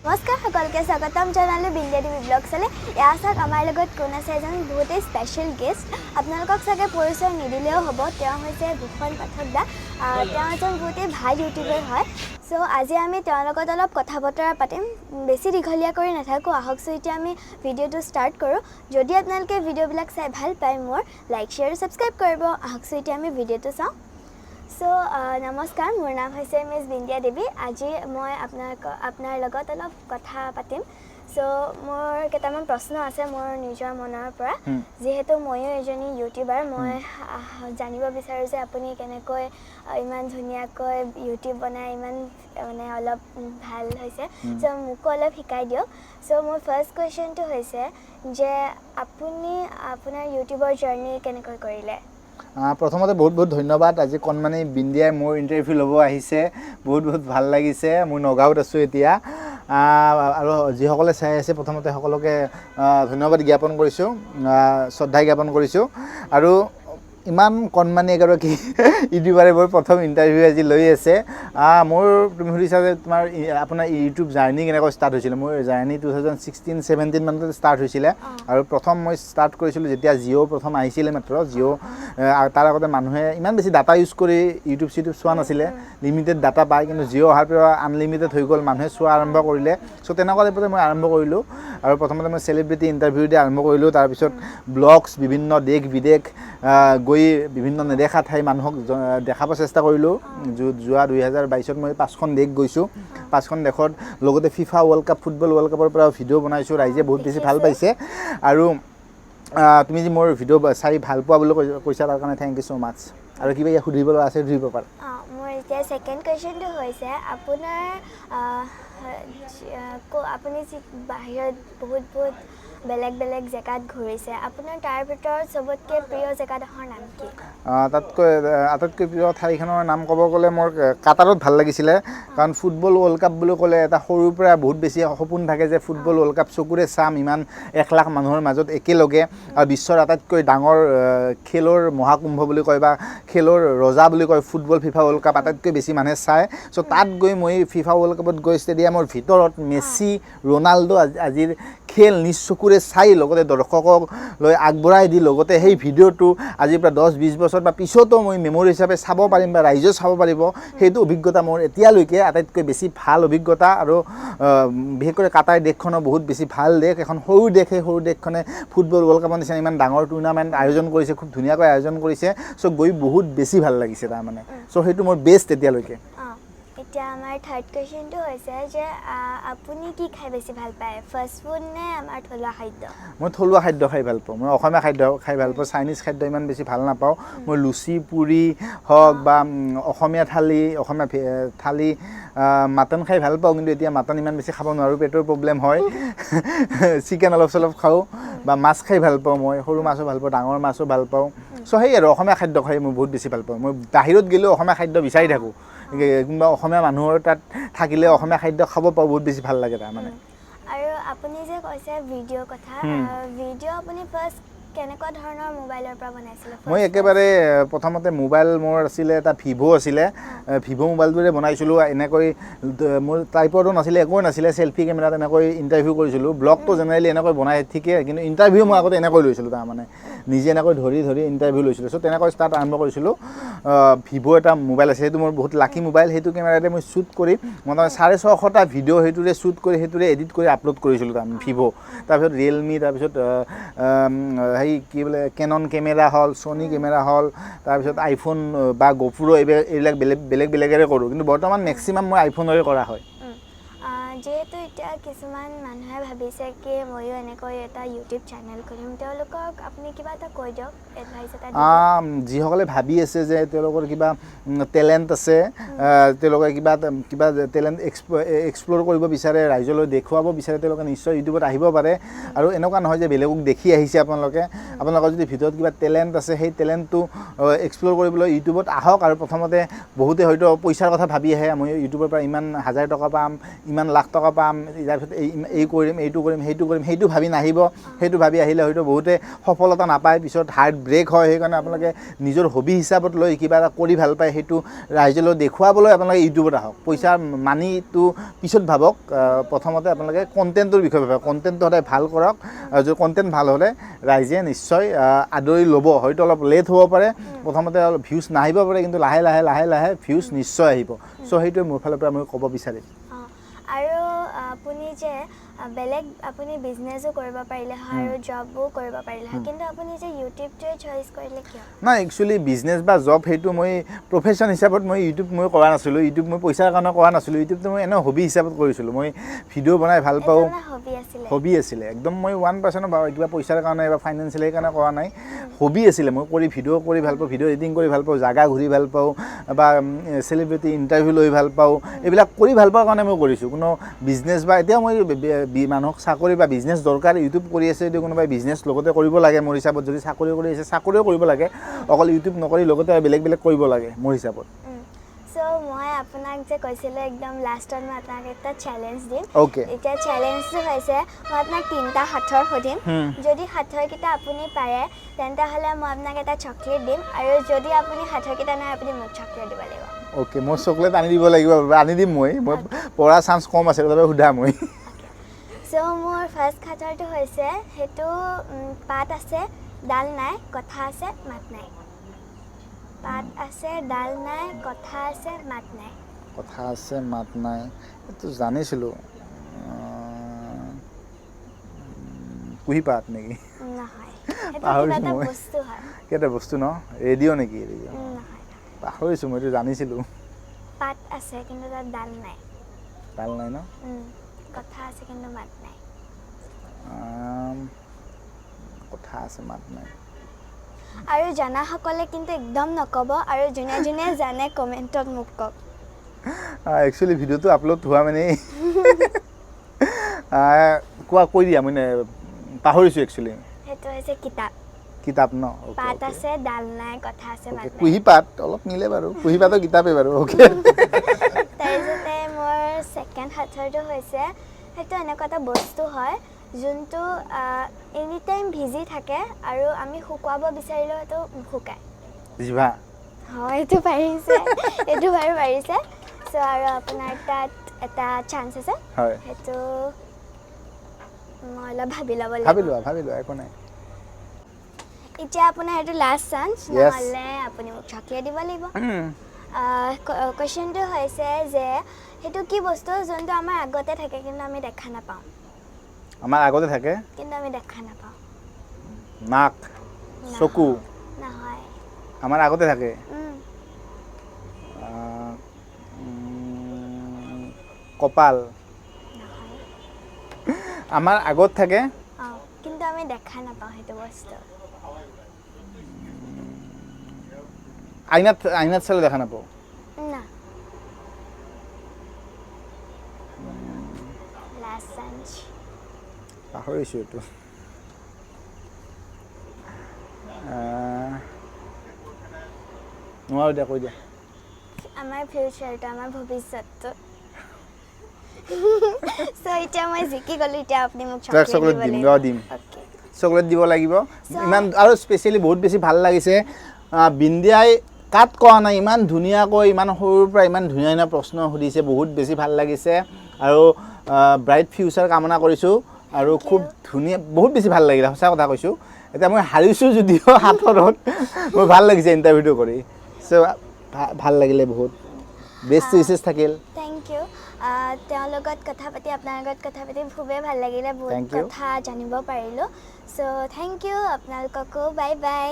নমস্কাৰ সকলকে স্বাগতম জনালো বিন্দিয়া টিভি ব্লগছলৈ। এয়া চাওক আমাৰ লগত কোন আছে এজন বহুতেই স্পেচিয়েল গেষ্ট। আপোনালোকক চাগে পৰিচয় নিদিলেও হ'ব, তেওঁ হৈছে ভূষণ পাঠক দা। তেওঁ এজন বহুতেই ভাল ইউটিউবাৰ হয়। চ' আজি আমি তেওঁৰ লগত অলপ কথা বতৰা পাতিম। বেছি দীঘলীয়া কৰি নাথাকোঁ, আহকচোন এতিয়া আমি ভিডিঅ'টো ষ্টাৰ্ট কৰোঁ। যদি আপোনালোকে ভিডিঅ'বিলাক চাই ভাল পায় মোৰ লাইক শ্বেয়াৰ ছাবস্ক্ৰাইব কৰিব। আহকচোন এতিয়া আমি ভিডিঅ'টো চাওঁ। নমস্কাৰ, মোৰ নাম হৈছে মিছ বিন্দিয়া দেৱী। আজি মই আপোনাৰ লগত অলপ কথা পাতিম। মোৰ কেইটামান প্ৰশ্ন আছে মোৰ নিজৰ মনৰ পৰা। যিহেতু ময়ো এজনী ইউটিউবাৰ, মই জানিব বিচাৰোঁ যে আপুনি কেনেকৈ ইমান ধুনীয়াকৈ ইউটিউব বনাই ইমান মানে অলপ ভাল হৈছে। মোকো অলপ শিকাই দিয়ক। মোৰ ফাৰ্ষ্ট কুৱেশ্যনটো হৈছে যে আপুনি আপোনাৰ ইউটিউবৰ জাৰ্নি কেনেকৈ কৰিলে? প্ৰথমতে বহুত বহুত ধন্যবাদ। আজি কণমানি বিন্দিয়াই মোৰ ইণ্টাৰভিউ ল'ব আহিছে, বহুত বহুত ভাল লাগিছে। মই নগাঁৱত আছোঁ এতিয়া, আৰু যিসকলে চাই আছে প্ৰথমতে সকলোকে ধন্যবাদ জ্ঞাপন কৰিছোঁ, শ্ৰদ্ধা জ্ঞাপন কৰিছোঁ। আৰু ইমান কণমানি এগৰাকী ইউটিউবাৰে মোৰ প্ৰথম ইণ্টাৰভিউ আজি লৈ আছে। মোৰ তুমি সুধিছা যে আপোনাৰ ইউটিউব জাৰ্ণি কেনেকৈ ষ্টাৰ্ট হৈছিলে। মোৰ জাৰ্ণি 2016-17 মানতে ষ্টাৰ্ট হৈছিলে। আৰু প্ৰথম মই ষ্টাৰ্ট কৰিছিলোঁ যেতিয়া জিঅ' প্ৰথম আহিছিলে মাত্ৰ। জিঅ' তাৰ আগতে মানুহে ইমান বেছি ডাটা ইউজ কৰি ইউটিউব চোৱা নাছিলে, লিমিটেড ডাটা পায়। কিন্তু জিঅ' অহাৰ পৰা আনলিমিটেড হৈ গ'ল, মানুহে চোৱা আৰম্ভ কৰিলে। চ' তেনেকুৱা টাইপতে মই আৰম্ভ কৰিলোঁ। আৰু প্ৰথমতে মই চেলিব্ৰিটি ইণ্টাৰভিউ দি আৰম্ভ কৰিলোঁ। তাৰপিছত ব্লগছ, বিভিন্ন দেশ বিদেশ গৈ বিভিন্ন নেদেখা ঠাই মানুহক দেখাব চেষ্টা কৰিলোঁ। যোৱা 2022ত মই 5খন দেশ গৈছোঁ। 5খন দেশত লগতে FIFA world cup, football world কাপৰ পৰা ভিডিঅ' বনাইছোঁ। ৰাইজে বহুত বেছি ভাল পাইছে। আৰু তুমি যে মোৰ ভিডিঅ' চাই ভাল পোৱা বুলি কৈছা, তাৰ কাৰণে থেংক ইউ ছ' মাছ। আৰু কিবা সুধিব লগা আছে সুধিব পাৰা। মোৰ এতিয়া ছেকেণ্ড কুৱেশ্যনটো হৈছে আপুনি যি বাহিৰত বহুত বেলেগ বেলেগ জেগাত ঘূৰিছে, আপোনাৰ তাৰ ভিতৰত চবতকৈ প্ৰিয় জেগাডোখৰ নাম কি? আটাইতকৈ প্ৰিয় ঠাইখনৰ নাম ক'ব গ'লে মোৰ কাটাৰত ভাল লাগিছিলে। কাৰণ ফুটবল ৱৰ্ল্ড কাপ বুলি ক'লে এটা সৰুৰ পৰা বহুত বেছি সপোন থাকে যে ফুটবল ৱৰ্ল্ড কাপ চকুৰে চাম, ইমান 1 লাখ মানুহৰ মাজত একেলগে। আৰু বিশ্বৰ আটাইতকৈ ডাঙৰ খেলৰ মহাকুম্ভ বুলি কয় বা খেলৰ ৰজা বুলি কয় ফুটবল, ফিফা ৱৰ্ল্ড কাপ আটাইতকৈ বেছি মানুহে চায়। চ' তাত গৈ মই ফিফা ৱৰ্ল্ড কাপত গৈ ষ্টেডিয়ামৰ ভিতৰত মেছি, ৰনাল্ডো আজিৰ খেল নিজ চকুৰে চাই, লগতে দৰ্শকক লৈ আগবঢ়াই দি, লগতে সেই ভিডিঅ'টো আজিৰ পৰা 10-20 বছৰ বা পিছতো মই মেমৰি হিচাপে চাব পাৰিম বা ৰাইজেও চাব পাৰিব। সেইটো অভিজ্ঞতা মোৰ এতিয়ালৈকে আটাইতকৈ বেছি ভাল অভিজ্ঞতা। আৰু বিশেষকৈ কাটাৰ দেশখনো বহুত বেছি ভাল দেশ, এখন সৰু দেশ। সেই সৰু দেশখনে ফুটবল ৱৰ্ল্ড কাপৰ নিচিনা ইমান ডাঙৰ টুৰ্ণামেণ্ট আয়োজন কৰিছে, খুব ধুনীয়াকৈ আয়োজন কৰিছে। চ' গৈ বহুত বেছি ভাল লাগিছে তাৰমানে। চ' সেইটো মোৰ বেষ্ট এতিয়ালৈকে। এতিয়া আমাৰ থাৰ্ড কুৱেশ্যনটো হৈছে যে আপুনি কি খাই বেছি ভাল পায়, ফাষ্ট ফুড নে আমাৰ থলুৱা খাদ্য? মই থলুৱা খাদ্য খাই ভাল পাওঁ। মই অসমীয়া খাদ্য খাই ভাল পাওঁ। চাইনিজ খাদ্য ইমান বেছি ভাল নাপাওঁ। মই লুচি, পুৰি হওক বা অসমীয়া থালি, মাটন খাই ভাল পাওঁ। কিন্তু এতিয়া মাটন ইমান বেছি খাব নোৱাৰোঁ, পেটৰ প্ৰব্লেম হয়। চিকেন অলপ চলপ খাওঁ বা মাছ খাই ভাল পাওঁ। মই সৰু মাছো ভাল পাওঁ, ডাঙৰ মাছো ভাল পাওঁ। চ' সেই আৰু অসমীয়া খাদ্য খাই মই বহুত বেছি ভাল পাওঁ। মই বাহিৰত গ'লেও অসমীয়া খাদ্য বিচাৰি থাকোঁ। কোনোবা অসমীয়া মানুহৰ তাত থাকিলে অসমীয়া খাদ্য খাব পাওঁ, বহুত বেছি ভাল লাগে তাৰমানে। আৰু আপুনি যে কৈছে ভিডিঅ' কথা, ভিডিঅ' আপুনি ফাৰ্ষ্ট কেনেকুৱা ধৰণৰ মোবাইলৰ পৰা বনাইছিলে? মই একেবাৰে প্ৰথমতে মোবাইল মোৰ আছিলে এটা ভিভ' আছিলে। ভিভ' মোবাইলটোৰে বনাইছিলোঁ। এনেকৈ মোৰ ট্ৰাইপডো নাছিলে, একোৱে নাছিলে। চেল্ফি কেমেৰাত এনেকৈ ইণ্টাৰভিউ কৰিছিলোঁ। ব্লগটো জেনেৰেলি এনেকৈ বনাই ঠিকে, কিন্তু ইণ্টাৰভিউ মই আগতে এনেকৈ লৈছিলোঁ তাৰমানে। নিজে এনেকৈ ধৰি ইণ্টাৰভিউ লৈছিলোঁ। চ' তেনেকৈ ষ্টাৰ্ট আৰম্ভ কৰিছিলোঁ। ভিভ' এটা মোবাইল আছে, সেইটো মোৰ বহুত লাকি মোবাইল। সেইটো কেমেৰাতে মই শ্বুট কৰি মোটামুটি 650টা ভিডিঅ' সেইটোৰে শ্বুট কৰি সেইটোৰে এডিট কৰি আপলোড কৰিছিলোঁ তাৰমানে ভিভ'। তাৰপিছত ৰিয়েলমি, তাৰপিছত কি বোলে কেনন কেমেৰা হ'ল, ছনী কেমেৰা হ'ল, তাৰপিছত আইফোন বা গ'প্ৰ' এইবিলাক বেলেগেৰে কৰোঁ। কিন্তু বৰ্তমান মেক্সিমাম মই আইফোনৰে কৰা হয়। যিহেতু এতিয়া কিছুমান মানুহে ভাবিছে কি ময়ো এনেকৈ এটা ইউটিউব চেনেল খুলিম, তেওঁলোকক আপুনি কিবা এটা কৈ দিয়ক, এডভাইচ এটা। যিসকলে ভাবি আছে যে তেওঁলোকৰ কিবা টেলেণ্ট আছে, তেওঁলোকে কিবা টেলেণ্ট এক্সপ্ল'ৰ কৰিব বিচাৰে, ৰাইজলৈ দেখুৱাব বিচাৰে, তেওঁলোকে নিশ্চয় ইউটিউবত আহিব পাৰে। আৰু এনেকুৱা নহয় যে বেলেগক দেখি আহিছে আপোনালোকৰ যদি ভিতৰত কিবা টেলেণ্ট আছে, সেই টেলেণ্টটো এক্সপ্ল'ৰ কৰিবলৈ ইউটিউবত আহক। আৰু প্ৰথমতে বহুতে হয়তো পইচাৰ কথা ভাবি আহে, মই ইউটিউবৰ পৰা ইমান 1000 টকা পাম, ইমান লাখ টকা পাম ইয়াৰ ভিতৰত এই কৰিম এইটো কৰিম সেইটো ভাবি নাহিব সেইটো ভাবি আহিলে হয়তো বহুতে সফলতা নাপায় পিছত হাৰ্ট ব্ৰেক হয় সেইকাৰণে আপোনালোকে নিজৰ হবি হিচাপত লৈ কিবা এটা কৰি ভাল পায় সেইটো ৰাইজলৈ দেখুৱাবলৈ আপোনালোকে ইউটিউবত আহক পইচা মানিটো পিছত ভাবক প্ৰথমতে আপোনালোকে কণ্টেণ্টৰ বিষয়ে ভাবক কণ্টেণ্টটো সদায় ভাল কৰক আৰু যদি কণ্টেণ্ট ভাল হ'লে ৰাইজে নিশ্চয় আদৰি ল'ব হয়তো অলপ লেট হ'ব পাৰে প্ৰথমতে অলপ ভিউজ নাহিব পাৰে কিন্তু লাহে লাহে ভিউজ নিশ্চয় আহিব চ' সেইটোৱে মোৰ ফালৰ পৰা মই ক'ব বিচাৰিম আৰু আপুনি যে বেলেগ আপুনি বিজনেছো কৰিব পাৰিলে হয় আৰু জবো কৰিব পাৰিলে হয় কিন্তু আপুনি যে ইউটিউবটোৱে চইচ কৰিলে কিয় নাই একচুৱেলি বিজনেছ বা জব সেইটো মই প্ৰফেশ্যন হিচাপত মই ইউটিউব মই কৰা নাছিলোঁ ইউটিউব মই পইচাৰ কাৰণে কৰা নাছিলোঁ ইউটিউবটো মই এনেও হবি হিচাপত কৰিছিলোঁ মই ভিডিঅ' বনাই ভাল পাওঁ হবি আছিলে একদম মই 1% কিবা পইচাৰ কাৰণে বা ফাইনেন্সিয়েলি কাৰণে কৰা নাই হবি আছিলে মই ভিডিঅ' কৰি ভাল পাওঁ ভিডিঅ' এডিটিং কৰি ভাল পাওঁ জাগা ঘূৰি ভাল পাওঁ বা চেলিব্ৰিটি ইণ্টাৰভিউ লৈ ভাল পাওঁ এইবিলাক কৰি ভাল পাওঁ কাৰণে মই কৰিছোঁ কোনো বিজনেছ বা এতিয়া মই মানুহক চাকৰি বা বিজনেছ দৰকাৰ ইউটিউব কৰি আছে যদি কোনোবাই বিজনেছ লগতে কৰিব লাগে মোৰ হিচাপত যদি চাকৰি কৰি আছে চাকৰিও কৰিব লাগে অকল ইউটিউব নকৰি লগতে বেলেগ কৰিব লাগে মোৰ হিচাপত চ' মই আপোনাক যে কৈছিলোঁ একদম লাষ্টত মই আপোনাক এটা চেলেঞ্জ দিম এতিয়া চেলেঞ্জটো হৈছে মই আপোনাক 3টা সাঁথৰ সুধিম যদি সাঁথৰকেইটা আপুনি পাৰে তেন্তে হ'লে মই আপোনাক এটা চকলেট দিম আৰু যদি আপুনি সাঁথৰকেইটা নাই আপুনি মোক চকলেট দিব লাগিব অ'কে মই চকলেট আনি দিব লাগিব আনি দিম মই পৰা চান্স কম আছে তথাপি সোধা মই চ' মোৰ ফাৰ্ষ্ট সাঁথৰটো হৈছে সেইটো পাত আছে ডাল নাই কথা আছে মাত নাই পাত আছে ডাল নাই কথা আছে মাত নাই কথা আছে মাত নাই এইটো জানিছিলোঁ কুহি পাত নেকি নহয় সেইটো বস্তু হয় কেইটা বস্তু ন ৰেডিঅ' নেকি নহয় পাহৰিছোঁ মই এইটো জানিছিলোঁ পাত আছে কিন্তু তাত ডাল নাই ন কথা আছে কিন্তু মাত নাই কথা আছে মাত নাই আৰু জনাসকলে কিন্তু একদম নক'ব আৰু যোনে যোনে জানে কমেণ্টত মোক কওক একচুৱেলি ভিডিঅ'টো আপলোড হোৱা মানে কৈ দিয়া মানে পাহৰিছোঁ একচুৱেলি সেইটো হৈছে কিতাপ ন পাত আছে ডাল নাই কথা আছে মাত নাই কুহি পাত অলপ মিলে বাৰু কুহি পাতৰ কিতাপে বাৰু অ'কে তাৰপিছতে মোৰ ছেকেণ্ড সাঁথৰটো হৈছে সেইটো এনেকুৱা এটা বস্তু হয় যোনটো এনি টাইম ভিজি থাকে আৰু আমি শুকুৱাব বিচাৰিলেও সেইটো নুশুকায় জিভা হয় এইটো পাৰিছে এইটো বাৰু পাৰিছে চ' আৰু আপোনাৰ তাত এটা চান্স আছে সেইটো মই অলপ ভাবি ল'ব ভাবি লোৱা একো নাই এতিয়া আপোনাৰ এইটো লাষ্ট চান্স নহ'লে আপুনি মোক চকলেট দিব লাগিব কুৱেশ্যনটো হৈছে যে সেইটো কি বস্তু যোনটো আমাৰ আগতে থাকে কিন্তু আমি দেখা নাপাওঁ আমাৰ আগতে থাকে কিন্তু আমি দেখা নাপাওঁ নাক চকু নহয় আমাৰ আগতে থাকে কপাল আমাৰ আগত থাকে কিন্তু আমি দেখা নাপাওঁ সেইটো বস্তু আইনাত চালে দেখা নাপাওঁ না লাষ্ট চান্স পাহৰিছোঁ এইটো নোৱাৰো দিয়া কৈ দিয়া আমাৰ ফিউচাৰটো আমাৰ ভৱিষ্যতটো চ' এতিয়া মই জিকি গ'লো এতিয়া আপুনি মোক চকলেট দিম চকলেট দিব লাগিব ইমান আৰু স্পেচিয়েলি বহুত বেছি ভাল লাগিছে বিন্দিয়াই কাট কোৱা নাই ইমান ধুনীয়াকৈ ইমান সৰুৰ পৰা ইমান ধুনীয়া ধুনীয়া প্ৰশ্ন সুধিছে বহুত বেছি ভাল লাগিছে আৰু ব্ৰাইট ফিউচাৰ কামনা কৰিছোঁ আৰু খুব ধুনীয়া বহুত বেছি ভাল লাগিলে সঁচা কথা কৈছোঁ এতিয়া মই হাৰিছোঁ যদিও সাঁথৰত মোৰ ভাল লাগিছে ইণ্টাৰভিউটো কৰি চ' ভাল লাগিলে বহুত বেষ্ট উইচেছ থাকিল থেংক ইউ তেওঁৰ লগত কথা পাতি আপোনাৰ লগত কথা পাতি খুবেই ভাল লাগিলে বহুত কথা জানিব পাৰিলোঁ চ' থেংক ইউ আপোনালোককো বাই বাই